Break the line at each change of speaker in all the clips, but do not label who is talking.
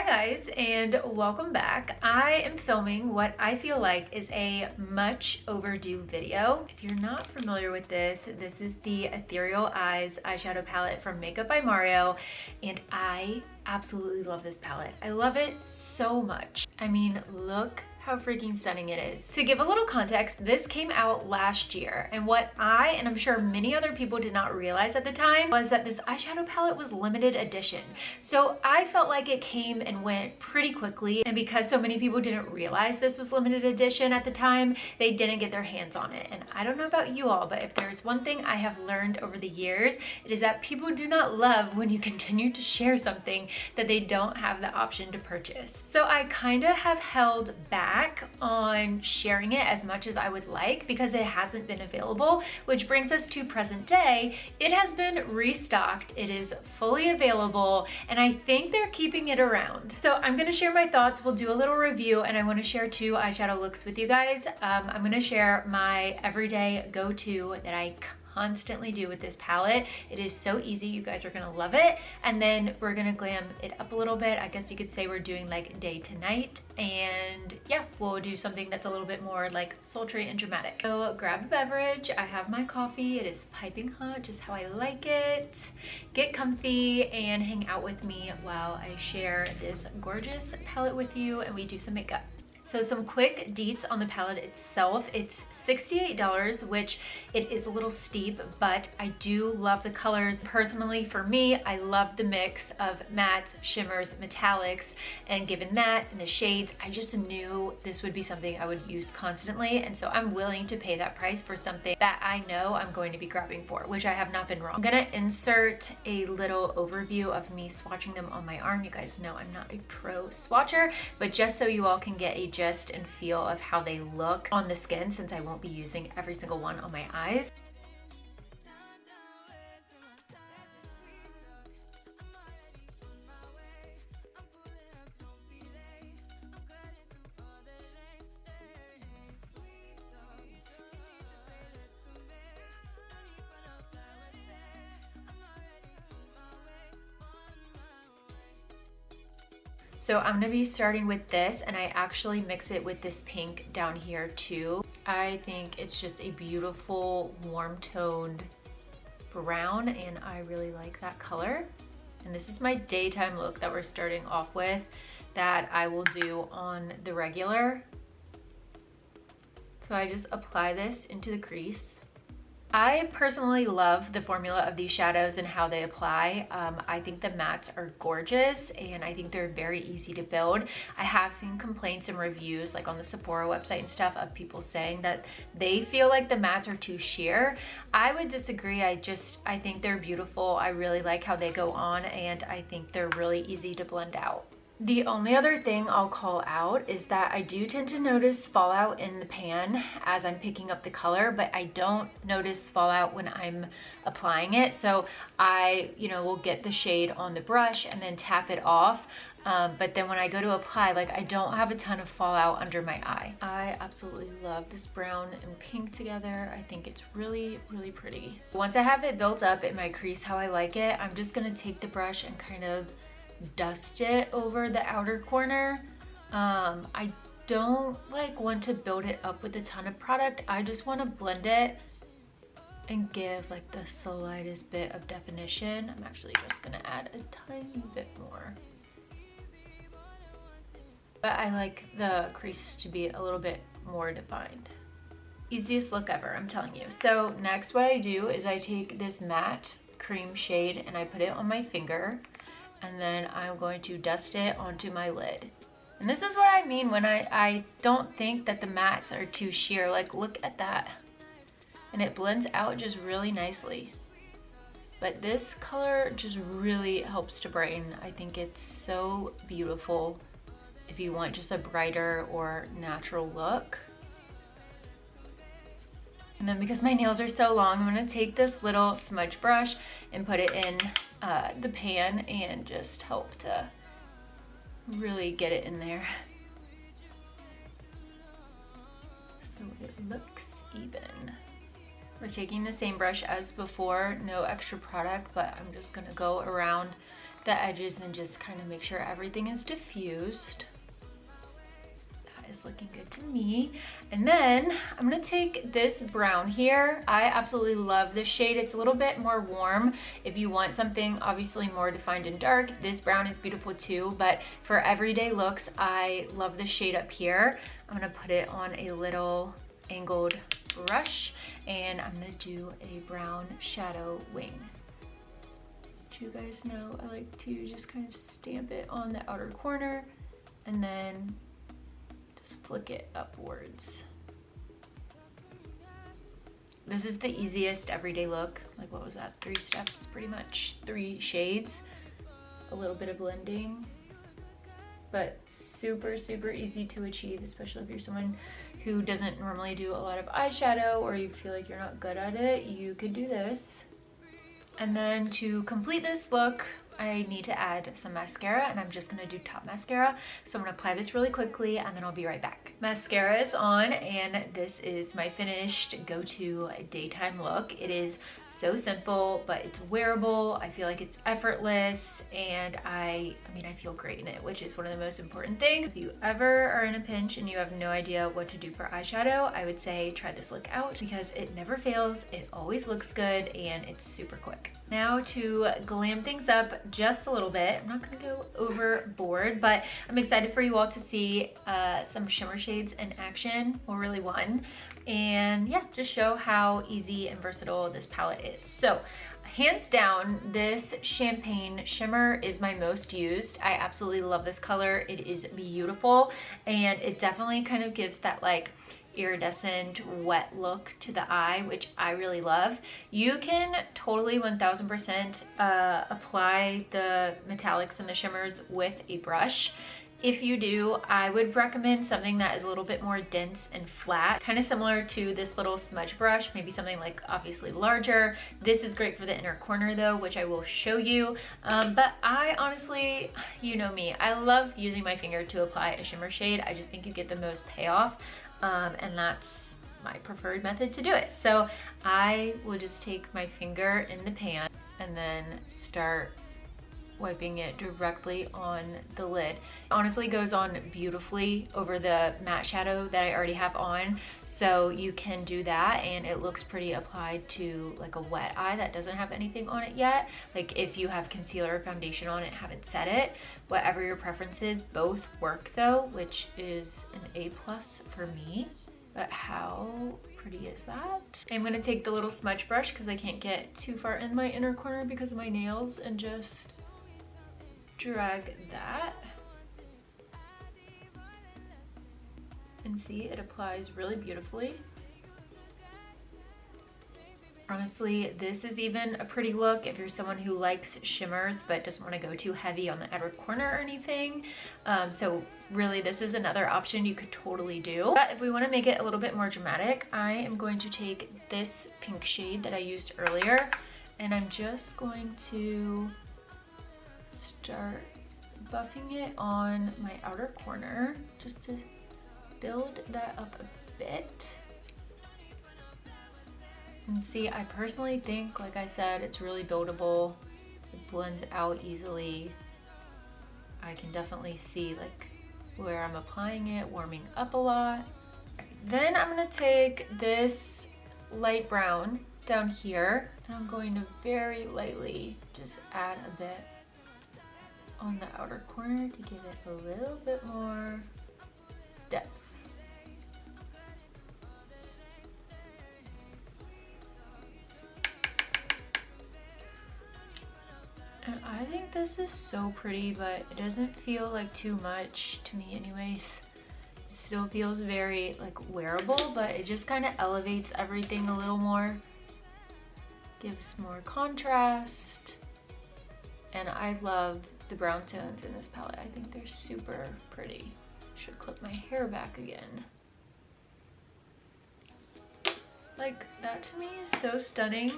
guys, and welcome back. I am filming what I feel like is a much overdue video. If you're not familiar with this is the Ethereal Eyes eyeshadow palette from Makeup by Mario, and I absolutely love this palette. I love it so much. I mean, look how freaking stunning it is. To give a little context, this came out last year, and what I, and I'm sure many other people did not realize at the time, was that this eyeshadow palette was limited edition. So I felt like it came and went pretty quickly, and because so many people didn't realize this was limited edition at the time, they didn't get their hands on it. And I don't know about you all, but if there's one thing I have learned over the years, it is that people do not love when you continue to share something that they don't have the option to purchase. So I kind of have held back on sharing it as much as I would like because it hasn't been available, which brings us to present day. It has been restocked, it is fully available, and I think they're keeping it around. So I'm gonna share my thoughts, we'll do a little review, and I wanna share 2 eyeshadow looks with you guys. I'm gonna share my everyday go-to that I constantly do with this palette. It is so easy, you guys are gonna love it. And then we're gonna glam it up a little bit. I guess you could say we're doing like day to night, and yeah, we'll do something that's a little bit more like sultry and dramatic. So grab a beverage. I have my coffee. It is piping hot, just how I like it. Get comfy and hang out with me while I share this gorgeous palette with you and we do some makeup. So some quick deets on the palette itself. It's $68, which it is a little steep, but I do love the colors. Personally, for me, I love the mix of mattes, shimmers, metallics, and given that and the shades, I just knew this would be something I would use constantly, and so I'm willing to pay that price for something that I know I'm going to be grabbing for, which I have not been wrong. I'm gonna insert a little overview of me swatching them on my arm. You guys know I'm not a pro swatcher, but just so you all can get a gist and feel of how they look on the skin, since I won't be using every single one on my eyes. So I'm gonna be starting with this, and I actually mix it with this pink down here too. I think it's just a beautiful warm toned brown, and I really like that color. And this is my daytime look that we're starting off with that I will do on the regular. So I just apply this into the crease. I personally love the formula of these shadows and how they apply. I think the mattes are gorgeous, and I think they're very easy to build. I have seen complaints and reviews like on the Sephora website and stuff of people saying that they feel like the mattes are too sheer. I would disagree. I think they're beautiful. I really like how they go on, and I think they're really easy to blend out. The only other thing I'll call out is that I do tend to notice fallout in the pan as I'm picking up the color, but I don't notice fallout when I'm applying it. So I, will get the shade on the brush and then tap it off. But then when I go to apply, like, I don't have a ton of fallout under my eye. I absolutely love this brown and pink together. I think it's really, really pretty. Once I have it built up in my crease how I like it, I'm just gonna take the brush and kind of dust it over the outer corner. I don't want to build it up with a ton of product. I just want to blend it and give like the slightest bit of definition. I'm actually just gonna add a tiny bit more. But I like the crease to be a little bit more defined. Easiest look ever, I'm telling you. So next what I do is I take this matte cream shade and I put it on my finger, and then I'm going to dust it onto my lid. And this is what I mean when I don't think that the mattes are too sheer. Like, look at that. And it blends out just really nicely. But this color just really helps to brighten. I think it's so beautiful if you want just a brighter or natural look. And then because my nails are so long, I'm gonna take this little smudge brush and put it in the pan and just help to really get it in there so it looks even. We're taking the same brush as before, no extra product, but I'm just gonna go around the edges and just kind of make sure everything is diffused. Is looking good to me. And then I'm gonna take this brown here. I absolutely love this shade. It's a little bit more warm. If you want something obviously more defined and dark, this brown is beautiful too, but for everyday looks, I love the shade up here. I'm gonna put it on a little angled brush, and I'm gonna do a brown shadow wing. You guys know I like to just kind of stamp it on the outer corner and then flick it upwards. This is the easiest everyday look. Like, what was that? 3 steps, pretty much. 3 shades, a little bit of blending, but super, super easy to achieve, especially if you're someone who doesn't normally do a lot of eyeshadow or you feel like you're not good at it. You could do this. And then to complete this look, I need to add some mascara, and I'm just gonna do top mascara. So I'm gonna apply this really quickly and then I'll be right back. Mascara is on, and this is my finished go-to daytime look. It is so simple, but it's wearable. I feel like it's effortless, and I mean, I feel great in it, which is one of the most important things. If you ever are in a pinch and you have no idea what to do for eyeshadow, I would say try this look out because it never fails. It always looks good, and it's super quick. Now to glam things up just a little bit. I'm not gonna go overboard, but I'm excited for you all to see some shimmer shades in action, well, really one. And yeah, just show how easy and versatile this palette is. So hands down, this champagne shimmer is my most used. I absolutely love this color. It is beautiful, and it definitely kind of gives that like iridescent wet look to the eye, which I really love. You can totally 1000% apply the metallics and the shimmers with a brush. If you do, I would recommend something that is a little bit more dense and flat, kind of similar to this little smudge brush, maybe something like obviously larger. This is great for the inner corner though, which I will show you. But I honestly, you know me, I love using my finger to apply a shimmer shade. I just think you get the most payoff. And that's my preferred method to do it. So I will just take my finger in the pan and then start wiping it directly on the lid. It honestly goes on beautifully over the matte shadow that I already have on. So you can do that, and it looks pretty applied to like a wet eye that doesn't have anything on it yet. Like if you have concealer or foundation on it, haven't set it, whatever your preference is, both work though, which is an A+ for me. But how pretty is that? I'm gonna take the little smudge brush because I can't get too far in my inner corner because of my nails, and just drag that. And see, it applies really beautifully. Honestly, this is even a pretty look if you're someone who likes shimmers but doesn't want to go too heavy on the outer corner or anything. So really, this is another option you could totally do. But if we want to make it a little bit more dramatic, I am going to take this pink shade that I used earlier, and I'm just going to start buffing it on my outer corner just to build that up a bit. And see, I personally think, like I said, it's really buildable. It blends out easily. I can definitely see like where I'm applying it, warming up a lot. Then I'm gonna take this light brown down here, and I'm going to very lightly just add a bit on the outer corner to give it a little bit more depth. And I think this is so pretty, but it doesn't feel like too much to me anyways. It still feels very like wearable, but it just kind of elevates everything a little more. Gives more contrast. And I love the brown tones in this palette. I think they're super pretty. Should clip my hair back again. Like, that to me is so stunning,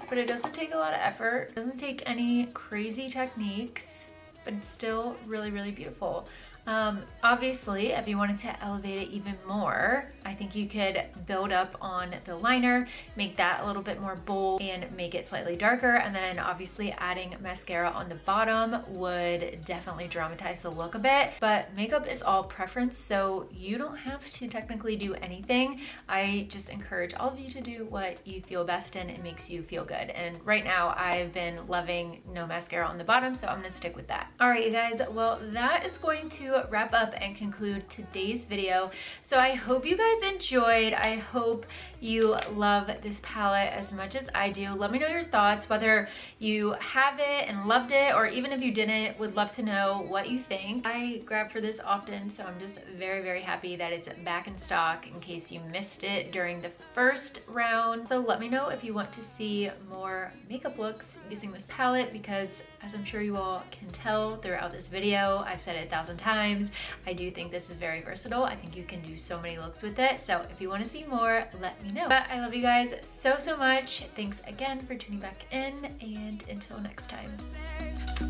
but it doesn't take a lot of effort. It doesn't take any crazy techniques, but it's still really, really beautiful. Obviously, if you wanted to elevate it even more, I think you could build up on the liner, make that a little bit more bold and make it slightly darker. And then obviously adding mascara on the bottom would definitely dramatize the look a bit, but makeup is all preference, so you don't have to technically do anything. I just encourage all of you to do what you feel best in. It makes you feel good. And right now I've been loving no mascara on the bottom, so I'm gonna stick with that. All right, you guys, well, that is going to wrap up and conclude today's video. So I hope you guys enjoyed. I hope you love this palette as much as I do. Let me know your thoughts, whether you have it and loved it, or even if you didn't, would love to know what you think. I grab for this often, so I'm just very, very happy that it's back in stock in case you missed it during the first round. So let me know if you want to see more makeup looks using this palette, because as I'm sure you all can tell throughout this video, I've said it 1,000 times, I do think this is very versatile. I think you can do so many looks with it. So if you want to see more, let me know. But I love you guys so, so much. Thanks again for tuning back in, and until next time.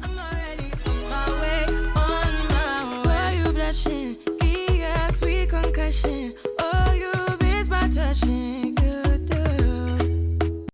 I'm already on my way, on my way. Why you blushing? Yeah, sweet concussion. Oh, you miss my touching.